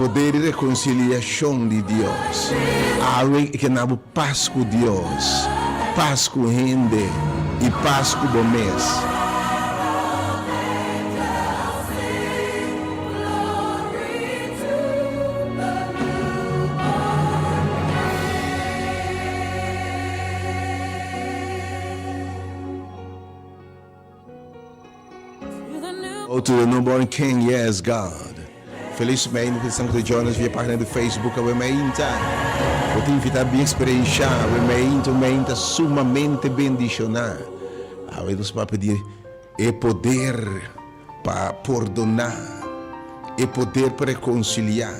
poder de reconciliação de Deus. Algo que na paz com Deus, paz com gente e paz com o mês. Oh, to the newborn King, yes, God. Felizmente, pensamos que Jonas via página do Facebook, eu te invitar a bem experienciar, eu sumamente bendicionar. Aí nós vamos pedir o poder para perdonar, o poder para reconciliar,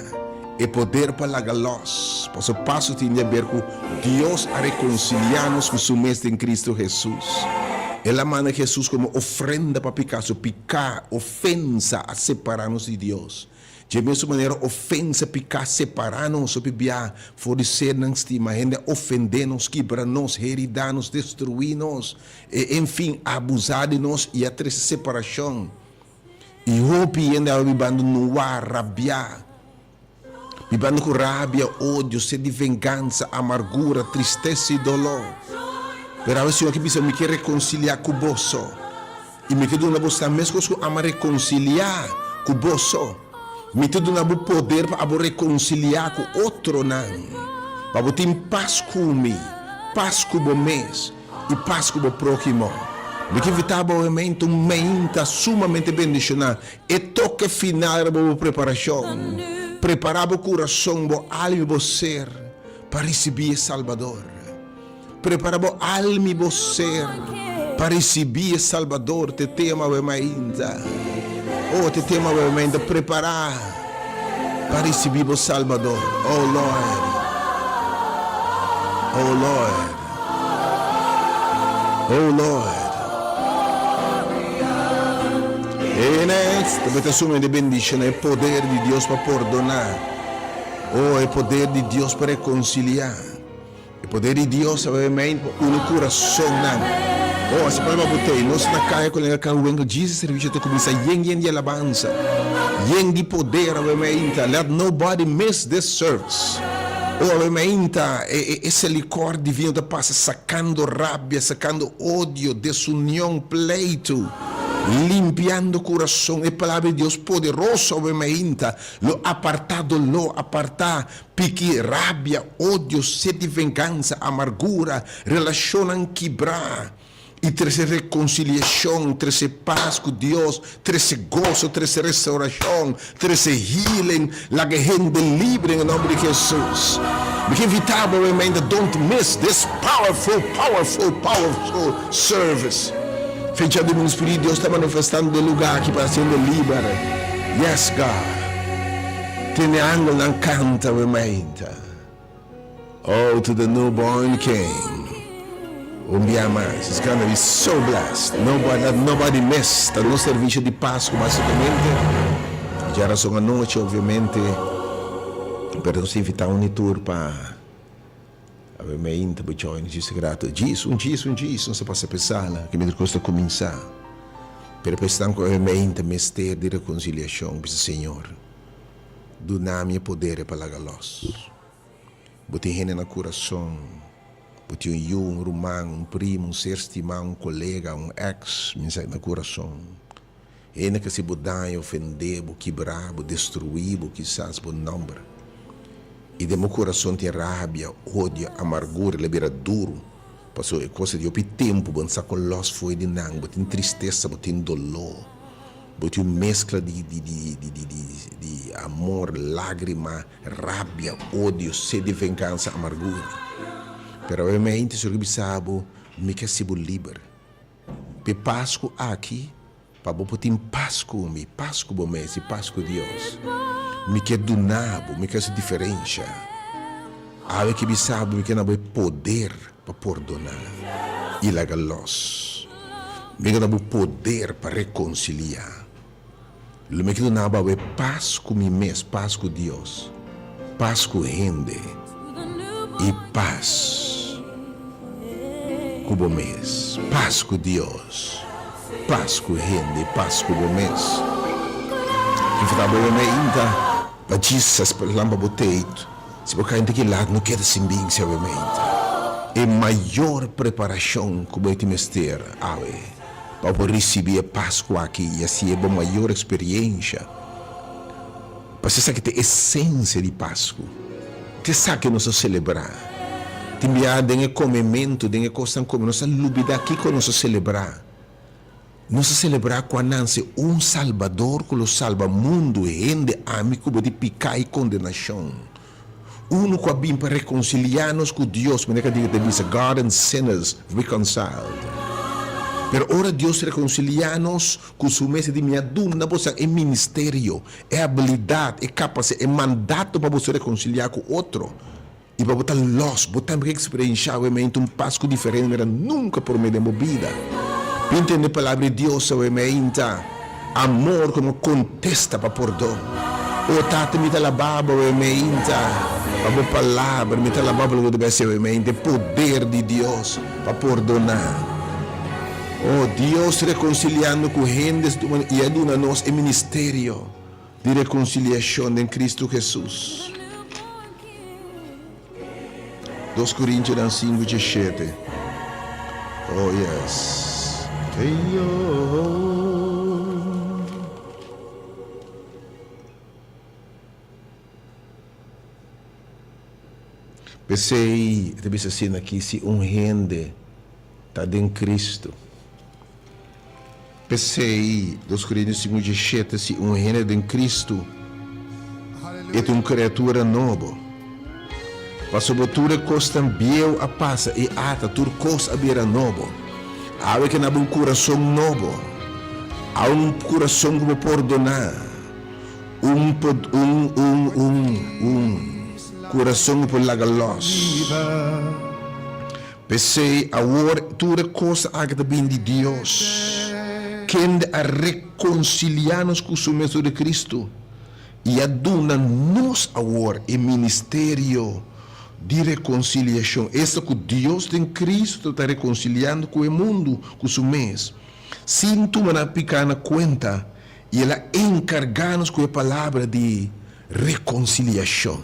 o poder para lagar los. Por isso, passo tem a ver com Deus a reconciliar-nos com o mestre em Cristo Jesus. Ela manda Jesus como ofrenda para picar, ofensa a separar-nos de Deus. De mesma maneira, ofensa, picar, separar-nos, bibia, fornecer-nos, ainda ofender-nos, quebrar-nos, heridar-nos, destruir-nos, enfim, abusar de nós e até essa separação. E roupa ainda vivendo no ar, rabiar, vivendo com rabia, ódio, sede de vingança, amargura, tristeza e dolor. Pero o Senhor que precisa me quer reconciliar com você. E me quer dar você mesmo que ama reconciliar com você. Me quer dar o poder para reconciliar com outro não. Para ter paz comigo, paz com o mês e paz com o próximo. Me quer evitar um momento sumamente bendicionado. E toque final da preparação. Preparar o coração, a alma e o ser para receber Salvador. Preparar a alma e o ser para receber Salvador. Te tema ainda. Oh, te tema ainda. Preparar para receber o Salvador. Oh Lord. Oh Lord. Oh Lord. E next, dovete assumere di benedizione il potere di Dio per perdonare. Oh, il potere di Dio per riconciliare. Il potere di Dio ovviamente un corazione. Oh, se parla botei, non si nacaia con il carro, Jesus servizio te comincia yen di alabanza. Yen di potere ovviamente. Let nobody miss this service. Oh, ovviamente, esse licor divino da passa sacando rabbia, sacando odio, desunião, pleito. Limpiando coração, e palavra de Deus poderosa, obviamente, lo apartar, pique, rabia, ódio, sede de vingança, amargura, relação quebrar, e trazer reconciliação, trazer paz com Deus, trazer gozo, trazer restauração, trazer healing, la gente livre em nome de Jesus. Porque evitar, obviamente, don't miss this powerful service. Fechado no Espírito, Deus está manifestando no lugar aqui para ser livre. Yes, God. Tiene ângulo na canta, rementa. Oh, to the newborn King. Mais. It's gonna be so blessed. Nobody missed. Está no serviço de Páscoa, basicamente. Já era só uma noite, obviamente. Pero se invitar um tour para ovviamente poi dice grato disso não se possa pensar que me custa começar per questão ovviamente mistério de reconciliação para Senhor do nome poder para lagar los bote gente no coração bote um irmão, primo, ser estimado, colega, ex mensagem no coração ainda que se botar ofender, quebrar, destruir, quizás por nome. E de meu coração tem rabia, ódio, amargura, ele vira duro. Passou é coisa de opi tempo, bom saco los foi de não, tem tristeza, tem dolor, tem mescla de amor, lágrima, rabia, ódio, sede de vingança, amargura. Pero obviamente, se eu sabe, me quer ser livre. Pe Páscoa aqui, para poder paz comigo, paz com o mês e paz com Deus. Me quer do nabo, me quer se diferença. Ave que me sabe, me quer não poder para perdonar e lagar los. Me quer não poder para reconciliar. Me quer do nabo paz com mi mês, paz com Deus, paz com gente e paz com o mês, paz com Deus, paz com gente, paz com o mês. Que final ainda para Jesus para lamba boteito se por causa que lá não quer se bem obviamente é maior preparação que vai te mester para receber a Páscoa aqui e assim é uma maior experiência para você saber a essência de Páscoa você sabe que nós celebrar tem um comimento tem coisa como nós lubida aqui que nós celebrar quando nasce Salvador que o salva o mundo e rende amigo de pecado e condenação uno que vem para reconciliar-nos com Deus mas que diga que God and sinners reconciled pero ora Deus reconciliar-nos com o mês de minha dúvida é ministério, é habilidade, é capacidade, é mandato para você reconciliar com outro e para botar botar experiência Páscoa diferente era nunca por meio da vida entender a palavra de Deus amor como contesta para perdão o tata me la baba a palavra me la baba o poder de Deus para perdonar Deus reconciliando com gentes e a nós é ministério de reconciliação em Cristo Jesus 2 Coríntios 5:17 oh yes pensei assim aqui se gente está em Cristo pensei 2 Coríntios 5:17 se gente em Cristo é uma criatura nova a sobretudo costa biel a passa e ata tur costa abira novo há que na coração novo há coração como perdonar coração por lagalos pensei agora tudo coisa agora bem de Deus quem a reconciliar-nos com o mesmo de Cristo e a dona-nos agora em ministério de reconciliação. Essa que Deus em Cristo está reconciliando com o mundo, com o mês. Sem tu na pequena conta, e ela encarga-nos com a palavra de reconciliação.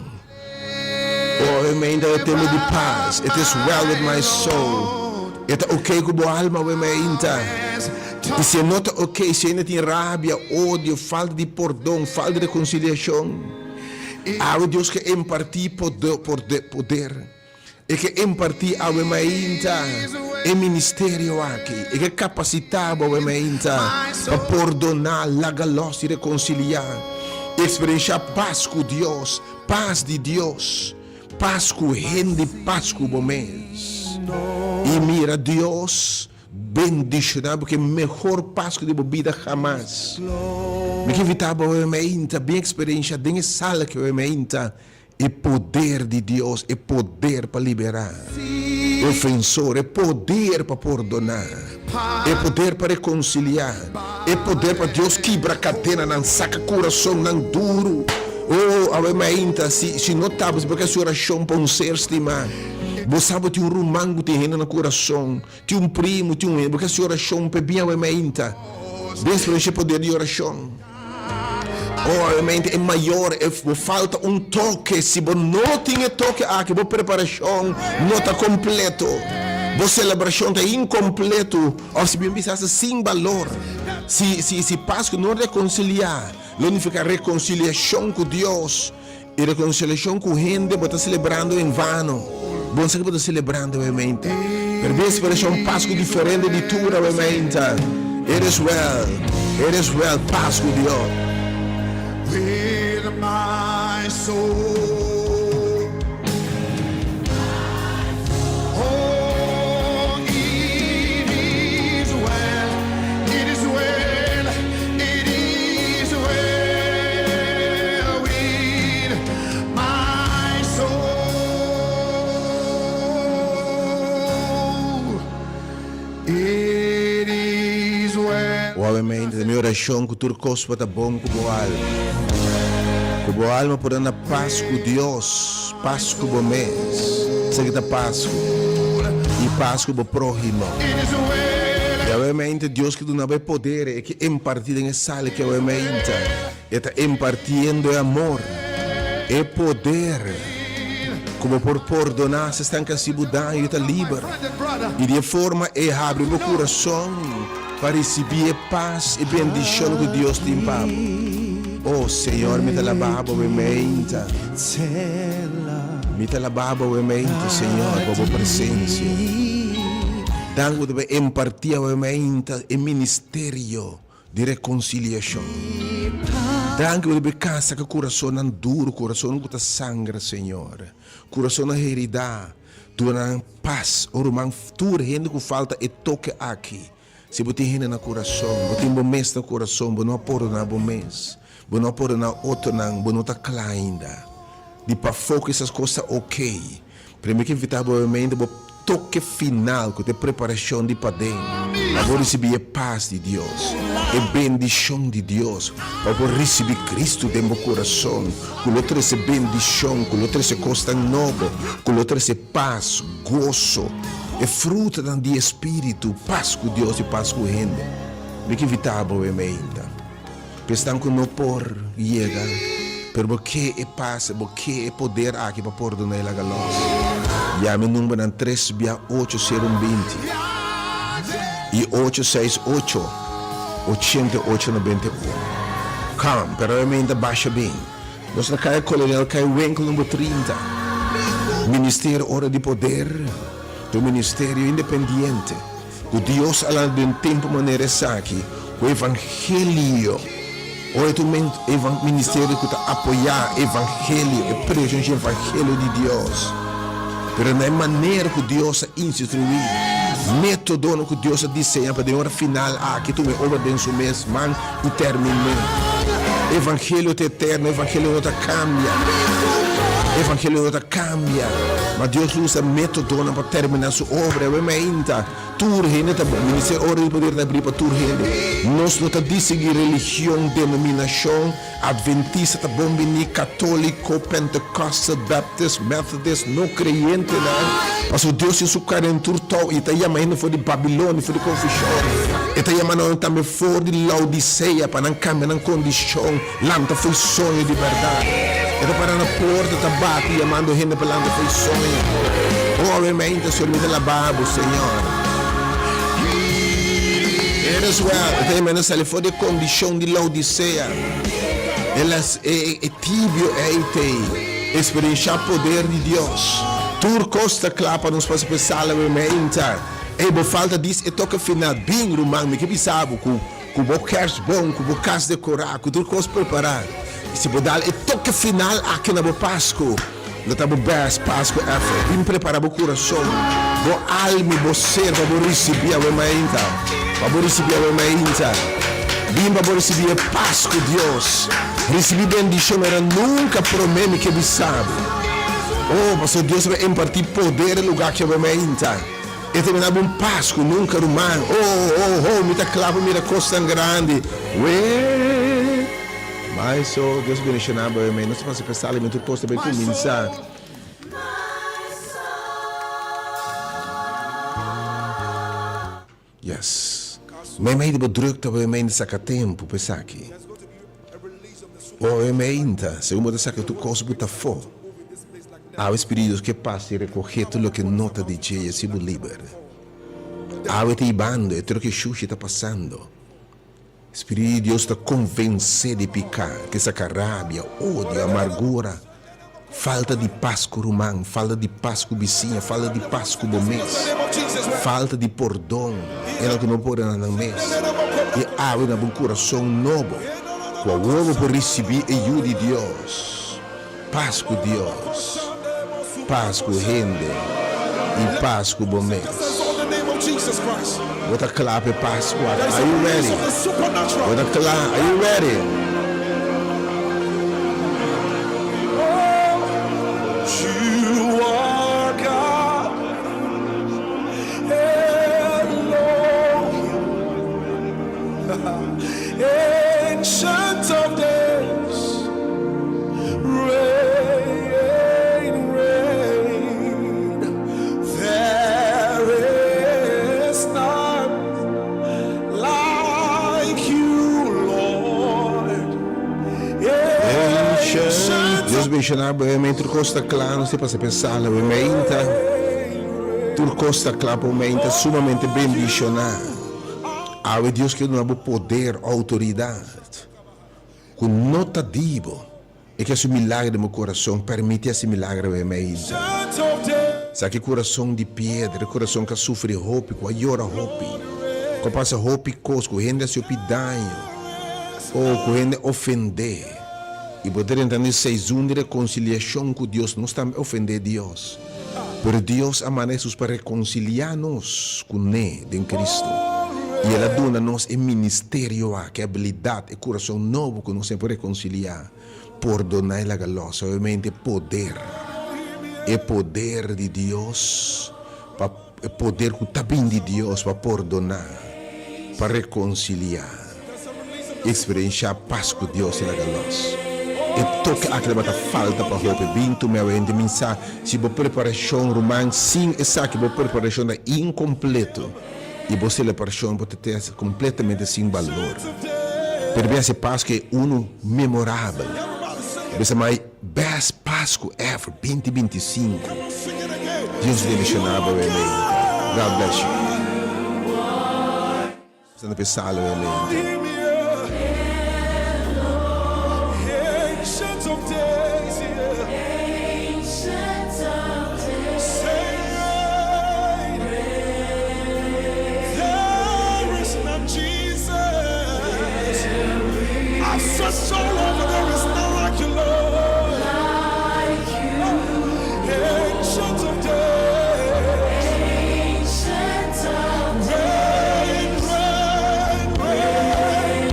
Oh, amém, é tema de paz. It is well with my soul. É ok com a alma, amém. E se não está ok, se ainda tem rabia, ódio, falta de perdão, falta de reconciliação, há Deus que impartir poder e que impartir a emainta e ministério aqui e que capacitava a emainta para perdonar, lagalos e reconciliar, experienciar paz com Deus, paz de Deus, paz com rende, paz com o mês. E mira Deus bendicionar porque melhor paz que de vida jamás. Me que evitava o emainta bem experiência dentro sala que o emainta é poder de Deus, é poder para liberar. É ofensor, é poder para perdonar, é poder para reconciliar, é poder para Deus quebrar cadena, não saca coração, não duro. Oh, a emainta se notável porque a sua oração para ser estimado. Você sabe que um rumango tem no coração, tem um primo, tem um porque a sua oração é bem a emainta. Desde o poder de oração. Oh, é maior, falta um toque. Se você não tem toque aqui, a preparação não está completo. A celebração está incompleto. Ou se bem pensasse sem valor. Se Páscoa não reconciliar, não fica reconciliação com Deus e reconciliação com gente, você está celebrando em vano. Você está celebrando em mente. Por vezes parece Páscoa diferente de tudo em mente. It is well, Páscoa de Deus. With my soul, oh, it is well, it is well, it is well with my soul, it is well. Obviamente, a minha oração que tudo costa está bom com o alma. Com a alma por na paz com Deus, paz com o mês, seguida paz e paz com o próximo. E obviamente Deus que não vai poder é que impartir em sala que obviamente está impartindo amor, e poder, como por perdonar se estanca se mudar e está livre. E de forma é abrir meu coração para receber paz e bendição que Deus tem para. Oh Senhor, me dá a baba e menta. Me dá a baba e menta, Senhor, por tua presença. Dango de empatia e menta e ministério de reconciliação. Dango de casa que coração não duro, coração que sangra, Senhor. Coração não herida, tu não paz, orumang tu rende que falta e toque aqui. Se você tem na coração, você tem bom mês no coração, você não pode na bom mês, você não pode na outro não, você não está claro ainda. De para focar essas coisas ok. Primeiro que invitar você mente, toque final, que tem preparação de para dentro. Para receber a paz de Deus, a bendição de Deus, para receber Cristo dentro do coração, com outra essa bendição, com outra essa coisa nova, com outra essa paz, gozo, e fruta do Espírito, paz com Deus e paz com gente. Me que invitável é ainda. Pensando que não por chegar, porque é paz, porque é poder aqui para perdonar a galos. Já me número é 36820 e 868 8891. Calma, pero eu ainda baixa bem. Nós não cai colonial, cai o enco número 30. Ministério Hora de Poder, do Ministério Independente. O Deus além de tempo maneira aqui, o Evangelho. Ou é o ministério que está apoiar o Evangelho, e pregar o Evangelho de Deus. Pero na maneira que Deus instituiu, método que Deus desenha para de hora final, que tu me obedeces mesmo, man, e termine. Evangelho é eterno, Evangelho não cambia. Evangelho não cambia. Mas Deus usa método para terminar sua obra. Tur rende tá ministério hora de poder da abrir para tur rende. Nós não tá de seguir religião, denominação, adventista, tá bom bem católico, pentecostal, baptist, methodist, não crente não. Mas o Deus é sucar em turtão e tá chamando for de Babilônia, for de confissão. E tá chamando também for de Laodiceia para não cambiar na condição. Lá tá foi sonho de verdade. E tá parando na porta, tá bate chamando gente para lá foi sonho. Obviamente, Senhor, me dá lavabo, Senhor. As well, também se for de condição de Laodiceia, elas é tibio e experienciar o poder de Deus. Tur costa claro para nos fazer pensar na mente. E por falta disso, é toca final bem romano, me que pensava com o bocage bom, com o bocage decorado, com tudo costa preparar. E se podar, é toca final aqui na Páscoa. Não tá bom best Páscoa ever. Bem preparar o coração, o alma, o ser para receber a mente. Para receber a mente, bem para receber a paz com Deus, receber bendição era nunca promete que você sabe. Oh, mas Deus vai impartir poder no lugar que a mente. E terminar um paz com nunca humano. Me está claro, me está costa grande. Mas Deus bendicionar a mente. Não se pode pensar, mas tu posta bem começar. Yes. Mas meio de drukte we meio de saca tempo pensar aqui. Ou meio se uma de saca tu coisa buta fo. O Espírito que passa e recorre tudo que nota de dia se bu liber. O te ibando e tudo que xuxi está passando. Espírito de Deus está convencer de picar que saca rabia, ódio, amargura, falta de paz com o irmão, falta de paz com o vizinho, falta de paz com o mês, falta de perdão. Ela que não pode na mês. E abre na coração novo. Com o ovo por receber ajuda de Deus. Paz com Deus. Paz com gente. E paz com o mês. What a clap of Páscoa. Are you ready? What a clap. Are you ready? Ancient of days, reign, reign. There is none like you, Lord. mencionar brevemente o costa claro, se passa a pensar brevemente. Tu costa claro momento sumamente bendicionado. Há Deus que dá poder, autoridade. Com notativo. E que esse milagre do meu coração permite esse milagre brevemente. Chant of days. Sabe que coração de pedra, coração que sofre roupa, que llora roupa. Que passa roupa e coisa, que ainda se opidanho. Ou que ainda ofender. E poder entender seis de reconciliação com Deus. Não está ofender Deus. Mas Deus amanece para reconciliar-nos com Ele, em Cristo. E Ele dá-nos o ministério, a habilidade, o coração novo que nos sempre reconciliar. Perdonar a galosa, obviamente, poder. É poder de Deus, é poder que está bem de Deus para perdonar, para reconciliar. Experienciar a paz com Deus e a galosa. E toque aquela falta para roupa. Binto meu ente mensagem. Se a preparação romana, sim, essa que a preparação é incompleto. E você a preparação pode ter completamente sem valor. Pero esse Páscoa é memorável. Esse mais best Páscoa ever 2025. Deus direcionava o Enem. God bless you. Você não pensar o Enem. Ancient of days, yeah. Say, there is none Jesus. I searched all over, there is none like you, Lord. Ancient of days. Reign, reign, reign.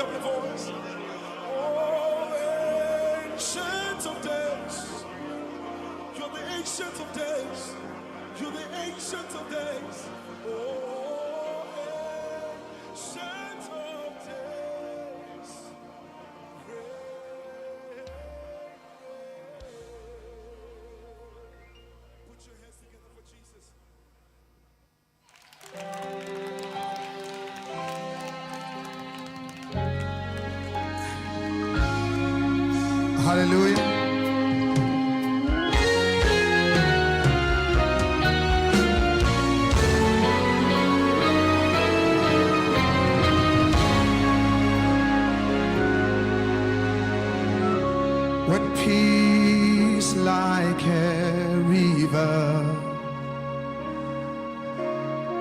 Lift up your voice. Oh, ancient of days. You're the ancient of days. You're the ancient of days. Oh, ancient of days. Put your hands together for Jesus. Hallelujah. When peace like a river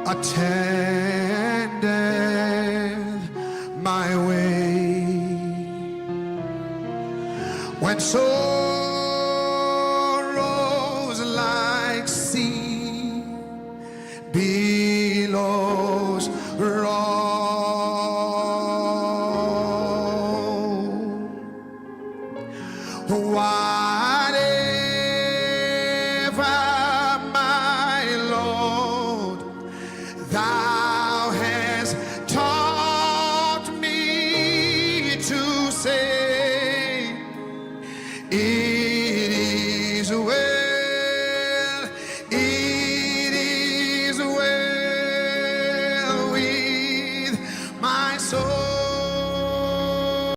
attended my way, when sorrows like sea billows roll, whatever, my Lord, thou hast taught me to say,